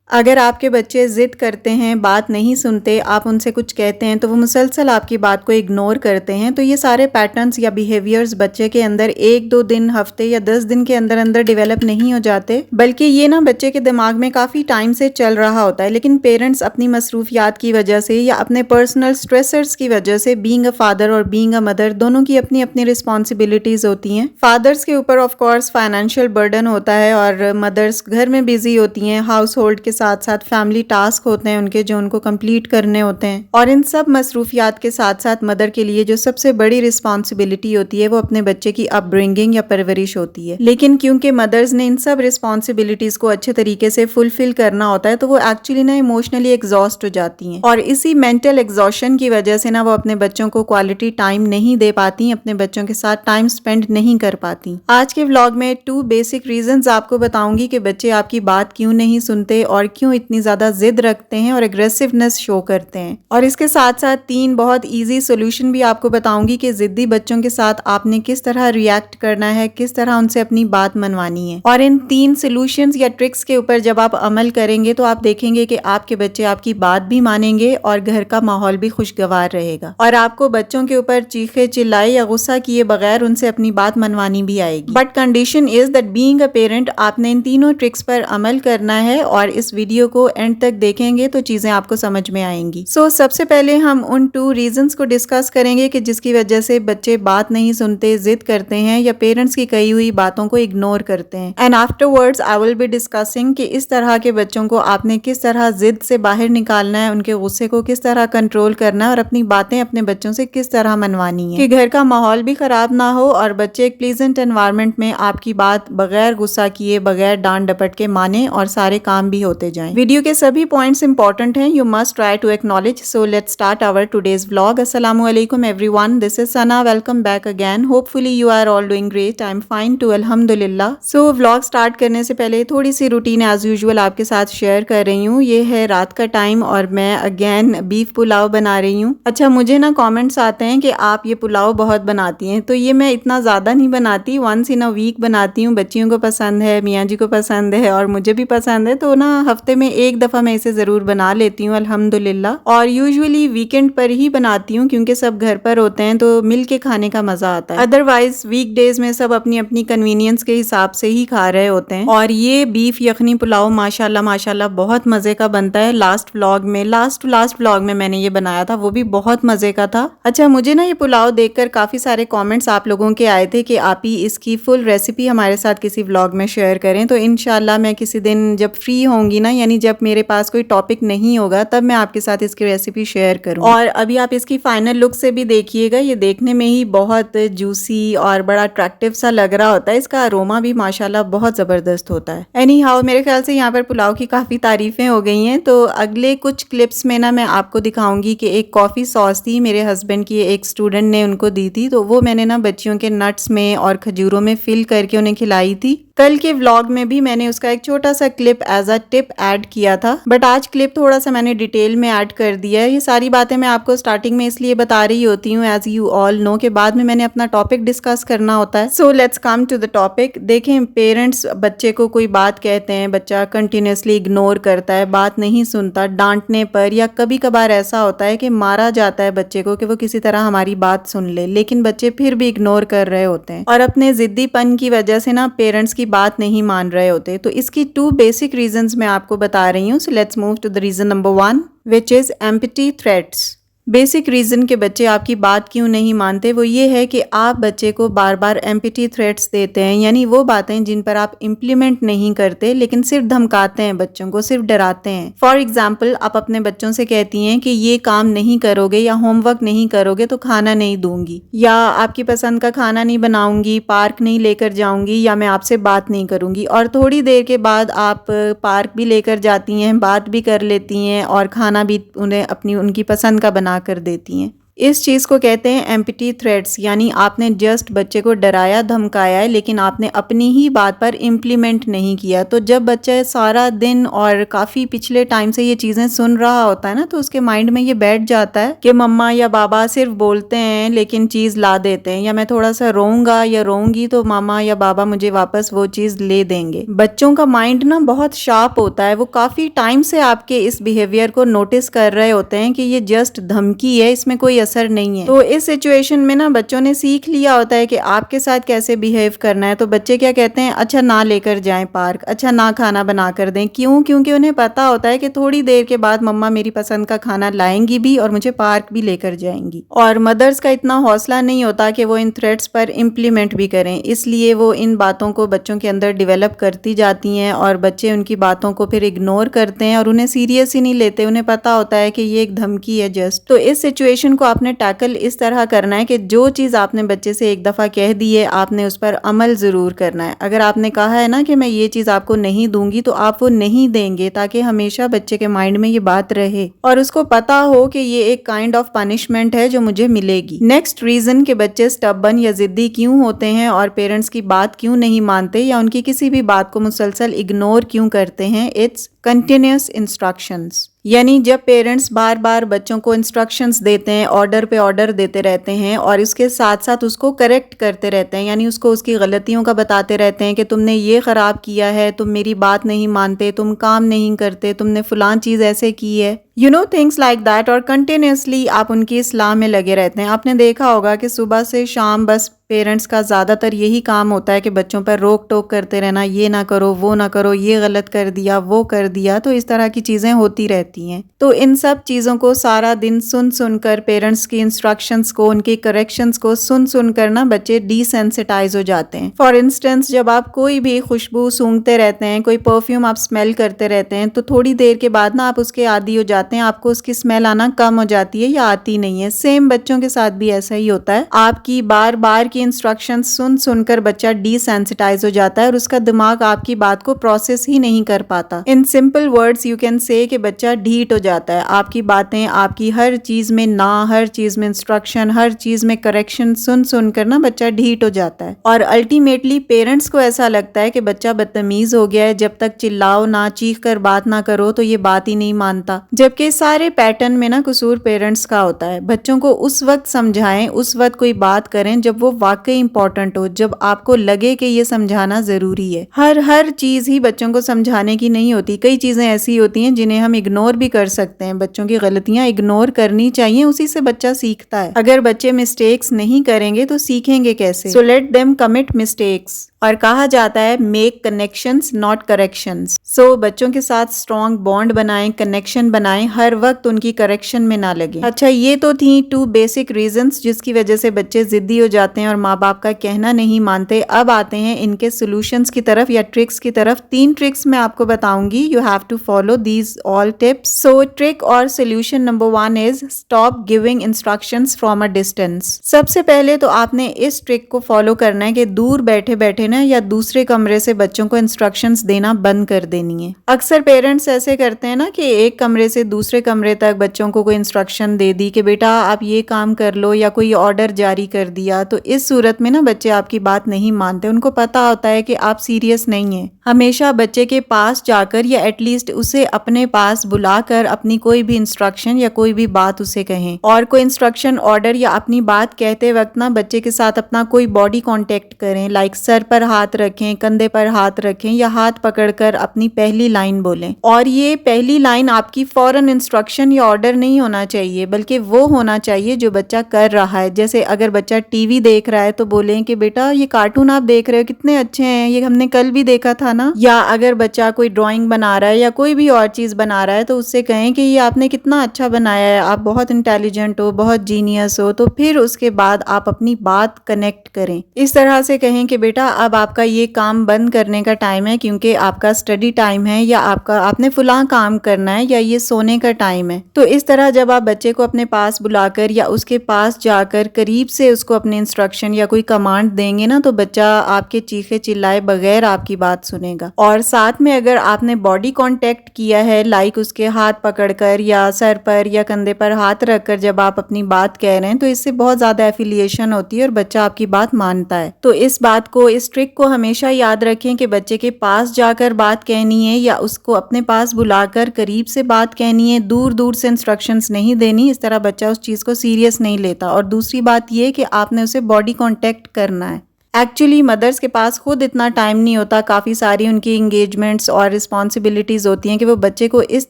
अगर आपके बच्चे ज़िद करते हैं, बात नहीं सुनते, आप उनसे कुछ कहते हैं तो वो मुसलसल आपकी बात को इग्नोर करते हैं, तो ये सारे पैटर्न्स या बिहेवियर्स बच्चे के अंदर 1-2 दिन, हफ्ते या 10 दिन के अंदर अंदर डेवलप नहीं हो जाते, बल्कि ये ना बच्चे के दिमाग में काफ़ी टाइम से चल रहा होता है। लेकिन पेरेंट्स अपनी मसरूफियात की वजह से या अपने पर्सनल स्ट्रेसर्स की वजह से, बीइंग अ फादर और बीइंग अ मदर, दोनों की अपनी अपनी रिस्पॉन्सिबिलिटीज़ होती हैं। फादर्स के ऊपर ऑफ कोर्स फाइनेंशियल बर्डन होता है और मदर्स घर में बिजी होती हैं, हाउस होल्ड के साथ साथ फैमिली टास्क होते हैं उनके जो उनको कंप्लीट करने होते हैं। और इन सब मसरूफियात के साथ साथ मदर के लिए जो सबसे बड़ी रिस्पॉन्सिबिलिटी होती है वो अपने बच्चे की अपब्रिंगिंग या परवरिश होती है। लेकिन क्योंकि मदर्स ने इन सब रिस्पॉन्सिबिलिटीज को अच्छे तरीके से फुलफिल करना होता है तो वो एक्चुअली ना इमोशनली एग्जॉस्ट हो जाती हैं और इसी मेंटल एग्जॉशन की वजह से ना वो अपने बच्चों को क्वालिटी टाइम नहीं दे पाती, अपने बच्चों के साथ टाइम स्पेंड नहीं कर पाती। आज के व्लॉग में 2 बेसिक रीजंस आपको बताऊंगी कि बच्चे आपकी बात क्यों नहीं सुनते और क्यों इतनी ज्यादा जिद रखते हैं और एग्रेसिवनेस शो करते हैं। और इसके साथ साथ 3 बहुत इजी सोल्यूशन भी आपको बताऊंगी कि जिद्दी बच्चों के साथ आपने किस तरह रिएक्ट करना है, किस तरह उनसे अपनी बात मनवानी है। और इन 3 सोल्यूशंस या ट्रिक्स के ऊपर जब आप अमल करेंगे तो आप देखेंगे कि आपके बच्चे आपकी बात भी मानेंगे और घर का माहौल भी खुशगवार रहेगा और आपको बच्चों के ऊपर चीखे चिल्लाए या गुस्सा किए बगैर उनसे अपनी बात मनवानी भी आएगी। But condition is that being a parent आपने इन तीनों ट्रिक्स पर अमल करना है और इस वीडियो को एंड तक देखेंगे तो चीजें आपको समझ में आएंगी। सबसे पहले हम उन 2 रीजंस को डिस्कस करेंगे कि जिसकी वजह से बच्चे बात नहीं सुनते, जिद करते हैं या पेरेंट्स की कही हुई बातों को इग्नोर करते हैं। And afterwards I will be discussing कि इस तरह के बच्चों को आपने किस तरह जिद से बाहर निकालना है, उनके गुस्से को किस तरह कंट्रोल करना है और अपनी बातें अपने बच्चों से किस तरह मनवानी है कि घर का माहौल भी खराब ना हो और बच्चे एक प्लीजेंट एनवायरनमेंट में आपकी बात बगैर गुस्सा किए, बगैर डांट डपट के माने और सारे काम भी होते जाएं। वीडियो के सभी पॉइंट्स इंपॉर्टेंट हैं, you must try to acknowledge. So let's start our today's vlog. अस्सलाम वालेकुम everyone, this is Sana, welcome back again. Hopefully you are all doing great, I am fine too, अल्हम्दुलिल्लाह। सो व्लॉग स्टार्ट करने से पहले थोड़ी सी routine as usual आपके साथ share कर रही हूँ। ये है रात का टाइम और मैं अगेन बीफ पुलाव बना रही हूँ। अच्छा, मुझे ना कॉमेंट्स आते हैं कि आप ये पुलाव बहुत बनाती हैं, तो ये मैं इतना ज्यादा नहीं बनाती, वंस इन अ वीक बनाती हूँ। बच्चियों को पसंद है, मियाँ जी को पसंद है और मुझे भी पसंद है, तो ना हफ्ते में एक दफा मैं इसे जरूर बना लेती हूँ अल्हम्दुलिल्लाह। और यूजुअली वीकेंड पर ही बनाती हूँ क्योंकि सब घर पर होते हैं तो मिल के खाने का मजा आता है। अदरवाइज वीकडेज में सब अपनी अपनी कन्वीनियंस के हिसाब से ही खा रहे होते हैं। और ये बीफ यखनी पुलाव माशाल्लाह माशाल्लाह बहुत मजे का बनता है। लास्ट व्लॉग में मैंने ये बनाया था, वो भी बहुत मजे का था। अच्छा, मुझे ना ये पुलाव देखकर काफी सारे कॉमेंट्स आप लोगों के आए थे कि आप ही इसकी फुल रेसिपी हमारे साथ किसी व्लॉग में शेयर करें, तो इंशाल्लाह मैं किसी दिन जब फ्री होंगी ना, यानी जब मेरे पास कोई टॉपिक नहीं होगा, तब मैं आपके साथ इसकी रेसिपी शेयर करूँ। और अभी आप इसकी फाइनल लुक से भी देखिएगा, ये देखने में ही बहुत जूसी और बड़ा अट्रैक्टिव सा लग रहा होता है। इसका अरोमा भी माशाल्लाह बहुत जबरदस्त होता है। एनी हाउ, मेरे ख्याल से यहाँ पर पुलाव की काफी तारीफें हो गई हैं, तो अगले कुछ क्लिप्स में ना मैं आपको दिखाऊंगी कि एक कॉफी सॉस थी मेरे हस्बैंड की, एक स्टूडेंट ने उनको दी थी, तो वो मैंने ना बच्चियों के नट्स में और खजूरों में फिल करके उन्हें खिलाई थी। कल के व्लॉग में भी मैंने उसका एक छोटा सा clip as a tip add किया था, बट आज क्लिप थोड़ा सा मैंने डिटेल में ऐड कर दिया है। ये सारी बातें मैं आपको स्टार्टिंग में इसलिए बता रही होती हूँ, एज यू ऑल नो, के बाद में मैंने अपना टॉपिक डिस्कस करना होता है। So let's come to the topic. देखें, पेरेंट्स बच्चे को कोई बात कहते हैं, बच्चा कंटिन्यूसली इग्नोर करता है, बात नहीं सुनता, डांटने पर या कभी कभार ऐसा होता है कि मारा जाता है बच्चे को कि वो किसी तरह हमारी बात सुन ले, लेकिन बच्चे फिर भी इग्नोर कर रहे होते हैं और अपने जिद्दीपन की वजह से ना पेरेंट्स की बात नहीं मान रहे होते। तो इसकी 2 बेसिक रीजंस मैं आपको बता रही हूँ। So let's move to the reason number 1, which is empathy threats. Basic reason के बच्चे आपकी बात क्यों नहीं मानते वो ये है कि आप बच्चे को बार बार एम्पैथी थ्रेट्स देते हैं, यानी वो बातें जिन पर आप इम्प्लीमेंट नहीं करते लेकिन सिर्फ धमकाते हैं बच्चों को, सिर्फ डराते हैं। फॉर एग्जाम्पल, आप अपने बच्चों से कहती हैं कि ये काम नहीं करोगे या होमवर्क नहीं करोगे तो खाना नहीं दूंगी, या आपकी पसंद का खाना नहीं बनाऊंगी, पार्क नहीं लेकर जाऊंगी, या मैं आपसे बात नहीं करूंगी। और थोड़ी देर के बाद आप पार्क भी लेकर जाती हैं, बात भी कर लेती हैं और खाना भी उन्हें उनकी पसंद का बना कर देती हैं। इस चीज को कहते हैं एम्प्टी थ्रेट्स, यानी आपने जस्ट बच्चे को डराया धमकाया है लेकिन आपने अपनी ही बात पर इम्प्लीमेंट नहीं किया। तो जब बच्चा सारा दिन और काफी पिछले टाइम से ये चीजें सुन रहा होता है ना, तो उसके माइंड में ये बैठ जाता है कि मम्मा या बाबा सिर्फ बोलते हैं लेकिन चीज ला देते हैं, या मैं थोड़ा सा रोऊंगा या रोऊंगी तो मामा या बाबा मुझे वापस वो चीज ले देंगे। बच्चों का माइंड ना बहुत शार्प होता है, वो काफी टाइम से आपके इस बिहेवियर को नोटिस कर रहे होते हैं कि ये जस्ट धमकी है, इसमें कोई असर नहीं है। तो इस सिचुएशन में ना बच्चों ने सीख लिया होता है कि आपके साथ कैसे बिहेव करना है। तो बच्चे क्या कहते हैं, अच्छा ना लेकर जाएं पार्क, अच्छा ना खाना बना कर दें। क्यों? क्योंकि उन्हें पता होता है कि थोड़ी देर के बाद मम्मा मेरी पसंद का खाना लाएंगी भी और मुझे पार्क भी लेकर जाएंगी। और मदर्स का इतना हौसला नहीं होता कि वो इन थ्रेट्स पर इम्प्लीमेंट भी करें, इसलिए वो इन बातों को बच्चों के अंदर डेवलप करती जाती हैं और बच्चे उनकी बातों को फिर इग्नोर करते हैं और उन्हें सीरियस ही नहीं लेते। उन्हें पता होता है कि ये एक धमकी है जस्ट। तो इस सिचुएशन को आपने टैकल इस तरह करना है कि जो चीज आपने बच्चे से एक दफा कह दी है आपने उस पर अमल जरूर करना है। अगर आपने कहा है ना कि मैं ये चीज आपको नहीं दूंगी, तो आप वो नहीं देंगे, ताकि हमेशा बच्चे के माइंड में ये बात रहे और उसको पता हो कि ये एक काइंड ऑफ पनिशमेंट है जो मुझे मिलेगी। नेक्स्ट रीजन कि बच्चे स्टबन या जिद्दी क्यों होते हैं और पेरेंट्स की बात क्यों नहीं मानते या उनकी किसी भी बात को मुसलसल इग्नोर क्यों करते हैं, इट्स कंटिन्यूअस इंस्ट्रक्शंस। यानी जब पेरेंट्स बार बार बच्चों को इंस्ट्रक्शंस देते हैं, ऑर्डर पे ऑर्डर देते रहते हैं और उसके साथ साथ उसको करेक्ट करते रहते हैं, यानी उसको उसकी गलतियों का बताते रहते हैं कि तुमने ये खराब किया है, तुम मेरी बात नहीं मानते, तुम काम नहीं करते, तुमने फलां चीज ऐसे की है, you know things like that. और कंटिन्यूसली आप उनकी इस्लाह में लगे रहते हैं। आपने देखा होगा कि सुबह से शाम बस पेरेंट्स का ज़्यादातर यही काम होता है कि बच्चों पर रोक टोक करते रहना, ये ना करो, वो ना करो, ये गलत कर दिया, वो कर दिया। तो इस तरह की चीज़ें होती रहती हैं। तो इन सब चीज़ों को सारा दिन सुन सुनकर, पेरेंट्स की इंस्ट्रक्शंस को, उनकी करेक्शंस को सुन सुनकर ना बच्चे डिसेंसिटाइज हो जाते हैं। फॉर इंस्टेंस, जब आप कोई भी खुशबू सूंघते रहते हैं, कोई परफ्यूम आप स्मेल करते रहते हैं, तो थोड़ी देर के बाद ना आप उसके आदी हो जाते हैं, आपको उसकी स्मेल आना कम हो जाती है या आती नहीं है। सेम बच्चों के साथ भी ऐसा ही होता है। आपकी बार बार इंस्ट्रक्शंस सुन सुनकर बच्चा डिसेंसिटाइज हो जाता है और उसका दिमाग आपकी बात को प्रोसेस ही नहीं कर पाता। In simple words you can say कि बच्चा ढीठ हो जाता है। आपकी बातें, आपकी हर चीज में ना, हर चीज में इंस्ट्रक्शन, हर चीज में करेक्शन सुन सुनकर ना बच्चा ढीठ हो जाता है और अल्टीमेटली पेरेंट्स को ऐसा लगता है कि बच्चा बदतमीज हो गया है, जब तक चिल्लाओ ना, चीख कर बात ना करो तो ये बात ही नहीं मानता। जबकि सारे पैटर्न में ना कसूर पेरेंट्स का होता है। बच्चों को उस वक्त समझाएं, उस वक्त कोई बात करें जब वो वाकई इंपॉर्टेंट हो, जब आपको लगे कि ये समझाना जरूरी है। हर चीज ही बच्चों को समझाने की नहीं होती। कई चीजें ऐसी होती हैं जिन्हें हम इग्नोर भी कर सकते हैं। बच्चों की गलतियां इग्नोर करनी चाहिए, उसी से बच्चा सीखता है। अगर बच्चे मिस्टेक्स नहीं करेंगे तो सीखेंगे कैसे? So let them commit mistakes. और कहा जाता है मेक कनेक्शंस नॉट करेक्शंस। सो बच्चों के साथ स्ट्रॉन्ग बॉन्ड बनाएं, कनेक्शन बनाएं, हर वक्त उनकी करेक्शन में ना लगे। अच्छा, ये तो थी 2 बेसिक रीजंस जिसकी वजह से बच्चे जिद्दी हो जाते हैं और माँ बाप का कहना नहीं मानते। अब आते हैं इनके सोल्यूशंस की तरफ या ट्रिक्स की तरफ। 3 ट्रिक्स मैं आपको बताऊंगी। You have to follow these all tips. So trick और solution number 1 is stop giving instructions from a distance. सबसे पहले तो आपने इस ट्रिक को फॉलो करना है कि दूर बैठे बैठे ना या दूसरे कमरे से बच्चों को इंस्ट्रक्शंस देना बंद कर देनी है। अक्सर पेरेंट्स ऐसे करते हैं ना कि एक कमरे से दूसरे कमरे तक बच्चों को कोई इंस्ट्रक्शन दे दी कि बेटा आप ये काम कर लो, या कोई ऑर्डर जारी कर दिया। तो इस सूरत में ना बच्चे आपकी बात नहीं मानते। उनको पता होता है कि आप सीरियस नहीं है। हमेशा बच्चे के पास जाकर या एटलीस्ट उसे अपने पास बुलाकर अपनी कोई भी इंस्ट्रक्शन या कोई भी बात उसे कहें। और कोई इंस्ट्रक्शन, ऑर्डर या अपनी बात कहते वक्त ना बच्चे के साथ अपना कोई बॉडी कांटेक्ट करें, लाइक सर पर हाथ रखें, कंधे पर हाथ रखें या हाथ पकड़कर अपनी पहली लाइन बोलें। और ये पहली लाइन आपकी फौरन इंस्ट्रक्शन या ऑर्डर नहीं होना चाहिए, बल्कि वो होना चाहिए जो बच्चा कर रहा है। जैसे अगर बच्चा टीवी देख रहा है तो बोलें कि बेटा ये कार्टून आप देख रहे हो कितने अच्छे हैं, ये हमने कल भी देखा था ना। या अगर बच्चा कोई ड्राइंग बना रहा है या कोई भी और चीज बना रहा है तो उससे कहें कि ये आपने कितना अच्छा बनाया है, आप बहुत इंटेलिजेंट हो, बहुत जीनियस हो। तो फिर उसके बाद आप अपनी बात कनेक्ट करें। इस तरह से कहें कि बेटा अब आपका ये काम बंद करने का टाइम है क्योंकि आपका स्टडी टाइम है, या आपने फलां काम करना है, या ये सोने का टाइम है। तो इस तरह जब आप बच्चे को अपने पास बुलाकर या उसके पास जाकर करीब से उसको अपने इंस्ट्रक्शन या कोई कमांड देंगे ना, तो बच्चा आपके चीखे चिल्लाए बगैर आपकी बात सुनेगा। और साथ में अगर आपने बॉडी कांटेक्ट किया है, लाइक उसके हाथ पकड़कर या सर पर या कंधे पर हाथ रखकर जब आप अपनी बात कह रहे हैं, तो इससे बहुत ज्यादा एफिलिएशन होती है और बच्चा आपकी बात मानता है। तो इस बात को, इस ट्रिक को हमेशा याद रखें कि बच्चे के पास जाकर बात कहनी है या उसको अपने पास बुलाकर करीब से बात कहनी है, दूर दूर से इंस्ट्रक्शंस नहीं देनी। इस तरह बच्चा उस चीज को सीरियस नहीं लेता। और दूसरी बात यह कि आपने उसे बॉडी कांटेक्ट करना है। एक्चुअली मदर्स के पास खुद इतना टाइम नहीं होता, काफ़ी सारी उनकी इंगेजमेंट्स और रिस्पॉन्सिबिलिटीज़ होती हैं कि वो बच्चे को इस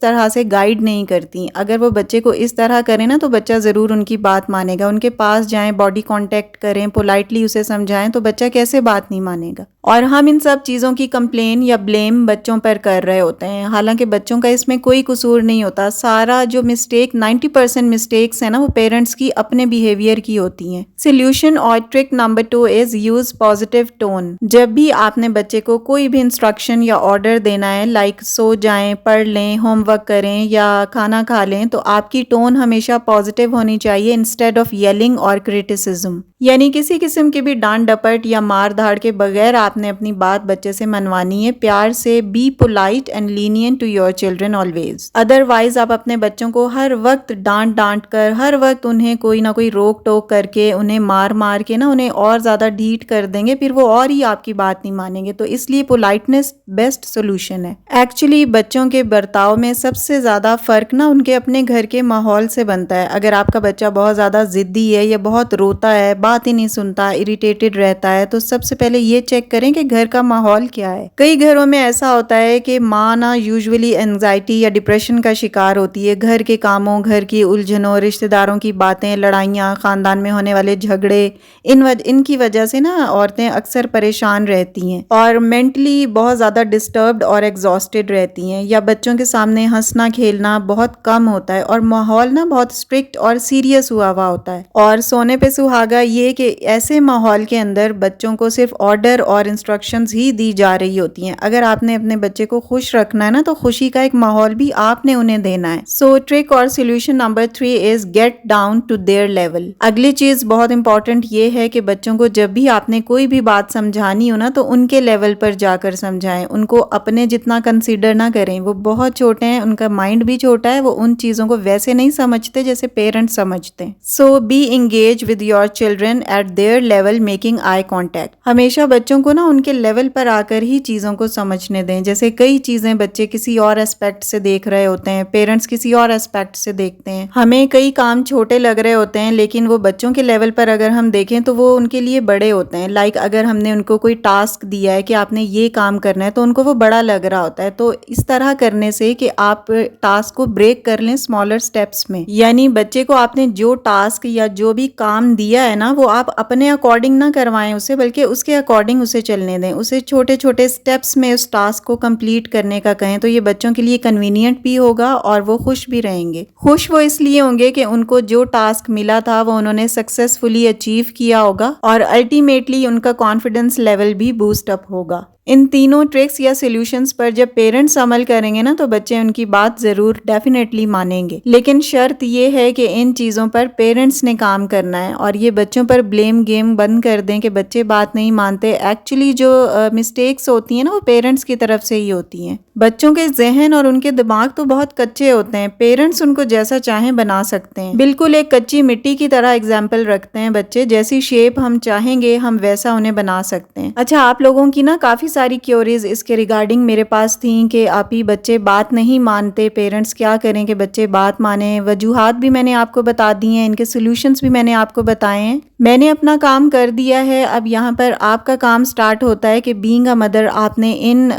तरह से गाइड नहीं करती। अगर वो बच्चे को इस तरह करें ना, तो बच्चा ज़रूर उनकी बात मानेगा। उनके पास जाएं, बॉडी कांटेक्ट करें, पोलाइटली उसे समझाएं, तो बच्चा कैसे बात नहीं मानेगा। और हम इन सब चीज़ों की कंप्लेन या ब्लेम बच्चों पर कर रहे होते हैं, हालांकि बच्चों का इसमें कोई कसूर नहीं होता। सारा जो मिस्टेक 90% मिस्टेक्स है ना, वो पेरेंट्स की अपने बिहेवियर की होती हैं। सोल्यूशन और trick number 2 is use positive tone. जब भी आपने बच्चे को कोई भी इंस्ट्रक्शन या ऑर्डर देना है, लाइक सो जाएं, पढ़ लें, होमवर्क करें या खाना खा लें, तो आपकी टोन हमेशा पॉजिटिव होनी चाहिए इंस्टेड ऑफ येलिंग और क्रिटिसिज्म। यानी किसी किस्म की भी डांट डपट या मार धाड़ के बगैर आपने अपनी बात बच्चे से मनवानी है, प्यार से। Be polite and lenient to your children always. Otherwise आप अपने बच्चों को हर वक्त डांट कर, हर वक्त उन्हें कोई ना कोई रोक टोक करके, उन्हें मार के ना उन्हें और ज्यादा ढीठ कर देंगे, फिर वो और ही आपकी बात नहीं मानेंगे। तो इसलिए पोलाइटनेस बेस्ट सोल्यूशन है। एक्चुअली बच्चों के बर्ताव में सबसे ज्यादा फर्क ना उनके अपने घर के माहौल से बनता है। अगर आपका बच्चा बहुत ज्यादा जिद्दी है या बहुत रोता है, बात ही नहीं सुनता, इरिटेटेड रहता है, तो सबसे पहले ये चेक करें कि घर का माहौल क्या है। कई घरों में ऐसा होता है कि माँ ना यूजुअली एंजाइटी या डिप्रेशन का शिकार होती है। घर के कामों, घर की उलझनों, रिश्तेदारों की बातें, लड़ाइयाँ, खानदान में होने वाले झगड़े, इनकी वजह से ना औरतें अक्सर परेशान रहती हैं और मेंटली बहुत ज्यादा डिस्टर्ब्ड और एग्जॉस्टेड रहती हैं। या बच्चों के सामने हंसना खेलना बहुत कम होता है और माहौल ना बहुत स्ट्रिक्ट और सीरियस हुआ होता है। और सोने पे सुहागा ये कि ऐसे माहौल के अंदर बच्चों को सिर्फ ऑर्डर और इंस्ट्रक्शंस ही दी जा रही होती हैं। अगर आपने अपने बच्चे को खुश रखना है ना, तो खुशी का एक माहौल भी आपने उन्हें देना है। सो ट्रिक और solution number 3 is get down to their level. अगली चीज बहुत इंपॉर्टेंट ये है कि बच्चों को जब भी आपने कोई भी बात समझानी हो ना, तो उनके लेवल पर जाकर समझाएं। उनको अपने जितना कंसीडर ना करें। वो बहुत छोटे हैं, उनका माइंड भी छोटा है, वो उन चीजों को वैसे नहीं समझते जैसे पेरेंट्स समझते हैं। So be engage with your children at their level, making eye contact. हमेशा बच्चों को ना उनके लेवल पर आकर ही चीजों को समझने दें। जैसे कई चीजें बच्चे किसी और एस्पेक्ट से देख रहे होते हैं, पेरेंट्स किसी और एस्पेक्ट से देखते हैं। हमें कई काम छोटे लग रहे होते हैं, लेकिन वो बच्चों के लेवल पर अगर हम देखें तो वो उनके लिए बड़े होते हैं। लाइक अगर हमने उनको कोई टास्क दिया है कि आपने ये काम करना है, तो उनको वो बड़ा लग रहा होता है। तो इस तरह करने से कि आप टास्क को ब्रेक कर लें स्मॉलर स्टेप्स में। यानी बच्चे को आपने जो टास्क या जो भी काम दिया है ना, वो आप अपने अकॉर्डिंग ना करवाएं उसे, बल्कि उसके अकॉर्डिंग उसे चलने दें। उसे छोटे छोटे स्टेप्स में उस टास्क को कंप्लीट करने का कहें, तो ये बच्चों के लिए कन्वीनियंट भी होगा और वो खुश भी रहेंगे। खुश वो इसलिए होंगे कि उनको जो टास्क मिला था वो उन्होंने सक्सेसफुली अचीव किया होगा और अल्टीमेटली उनका कॉन्फिडेंस लेवल भी बूस्ट अप होगा। इन तीनों ट्रिक्स या सॉल्यूशंस पर जब पेरेंट्स अमल करेंगे ना, तो बच्चे उनकी बात जरूर डेफिनेटली मानेंगे। लेकिन शर्त ये है कि इन चीजों पर पेरेंट्स ने काम करना है और ये बच्चों पर ब्लेम गेम बंद कर दें कि बच्चे बात नहीं मानते। एक्चुअली जो मिस्टेक्स होती हैं ना, वो पेरेंट्स की तरफ से ही होती हैं। बच्चों के जहन और उनके दिमाग तो बहुत कच्चे होते हैं, पेरेंट्स उनको जैसा चाहें बना सकते हैं। बिल्कुल एक कच्ची मिट्टी की तरह एग्जाम्पल रखते हैं बच्चे, जैसी शेप हम चाहेंगे हम वैसा उन्हें बना सकते हैं। अच्छा, आप लोगों की ना काफी सारी क्योरीज इसके रिगार्डिंग मेरे पास थी कि आप ही बच्चे बात नहीं मानते, पेरेंट्स क्या करें कि बच्चे बात माने। वजूहात भी मैंने आपको बता दी हैं, इनके सॉल्यूशंस भी मैंने आपको बताए हैं। मैंने अपना काम कर दिया है, अब यहाँ पर आपका काम स्टार्ट होता है कि बीइंग अ मदर आपने इन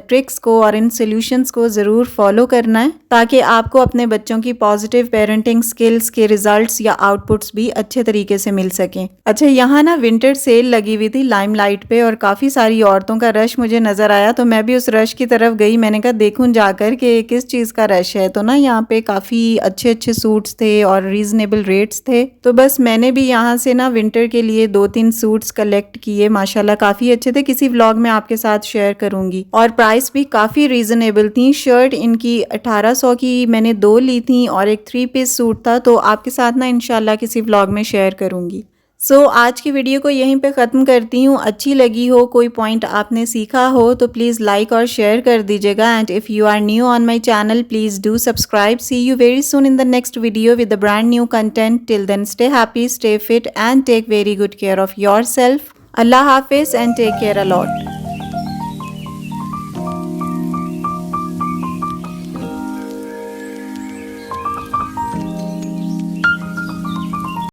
ट्रिक्स को और इन सॉल्यूशंस को ज़रूर फॉलो करना है, ताकि आपको अपने बच्चों की पॉजिटिव पेरेंटिंग स्किल्स के रिजल्ट्स या आउटपुट्स भी अच्छे तरीके से मिल सकें। अच्छा, यहाँ ना विंटर सेल लगी हुई थी लाइमलाइट पे और काफ़ी सारी औरतों का रश मुझे नज़र आया तो मैं भी उस रश की तरफ गई। मैंने कहा देखूं जाकर कि किस चीज़ का रश है। तो ना यहाँ पे काफ़ी अच्छे अच्छे सूट्स थे और रीज़नेबल रेट्स थे। तो बस मैंने भी यहाँ से ना विंटर के लिए 2-3 सूट्स कलेक्ट किए। माशाल्लाह काफ़ी अच्छे थे। किसी व्लॉग में आपके साथ शेयर करूँगी। और प्राइस भी काफ़ी रीज़नेबल थी। शर्ट इनकी 1800 की मैंने 2 ली थी और एक 3 पीस सूट था। तो आपके साथ ना इंशाल्लाह किसी व्लॉग में शेयर करूँगी। आज की वीडियो को यहीं पे ख़त्म करती हूँ। अच्छी लगी हो, कोई पॉइंट आपने सीखा हो तो प्लीज़ लाइक और शेयर कर दीजिएगा। And if you are new on my channel please do subscribe. See you very soon in the next video with the brand new content. Till then stay happy, stay fit and take very good care of your self. अल्लाह हाफिज़ and take care a lot.